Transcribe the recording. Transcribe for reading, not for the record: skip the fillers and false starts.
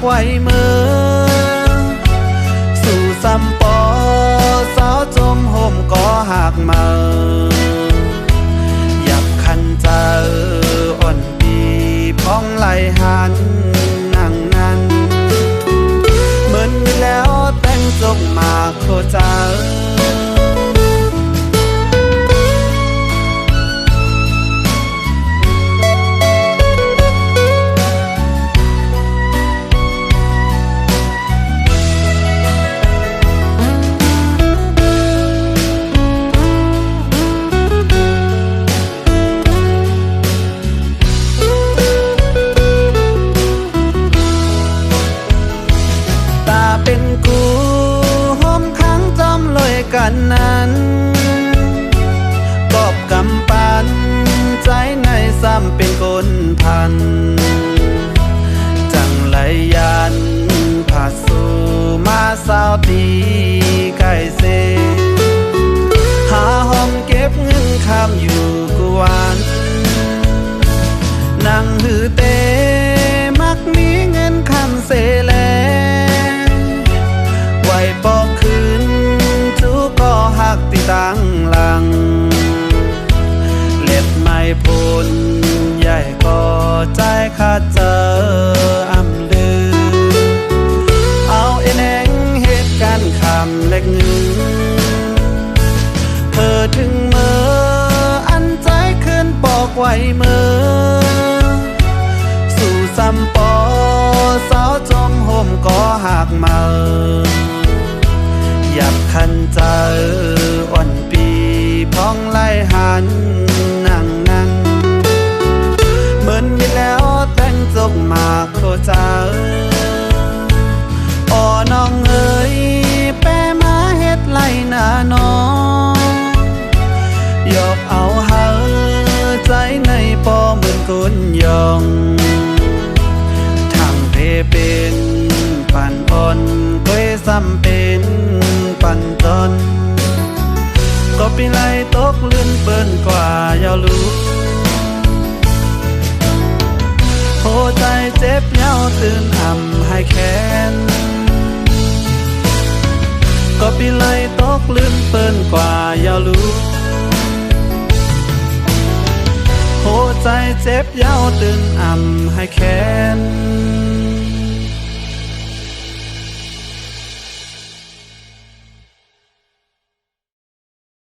ไว้เมื่อสู่ซ้ำปอสาวจมห่มก็หักมาอยากคันเจออ่อนปีพ้องไหลหันนั่งนั้นเหมือนมีแล้วแต่งจกมาโคเจอเป็นกูห้อมค้างจำลอยกันนั้นกอบกำปันใจในซ้ำเป็นคนพันจังไหลยันผาสู่มาสาวตีไก่เซหาห้องเก็บเงินคำอยู่กวนนั่งหือเตมักมีเงินคำเสแลปอกคืนทุกก็หักติตั้งหลังเล็ดไม่พ้นใหญ่ก็ใจขาดเจออำลือเอาเอ็นเองเหตุการณ์คำเล็กหนึ่งเธอถึงเมื่ออันใจขึ้นปอกไว้เมื่อสู่ซ้ำปอสาวจมห่มก็หักมาอยากคันเจออ่อนปีพ้องไล่หันนั่งนั่งเหมือนมีแล้วแต่งจกมาโคเจออ๋อน้องเอ๋ยแปมาเฮ็ดไล่หน้าน้องยอกเอาเฮาใจในปอเหมือนคนยองทางเพเป็นปันอ่อนก้อยซ้ำเป็นปันตอนก็ปีไล่ตกลื่นเปิ้นกว่ายาวลูโหใจเจ็บเย้าตื่นอ่ำให้แค้นก็ปีไล่ตกลื่นเปิ้นกว่ายาวลูโหใจเจ็บเย้าตื่นอ่ำให้แค้น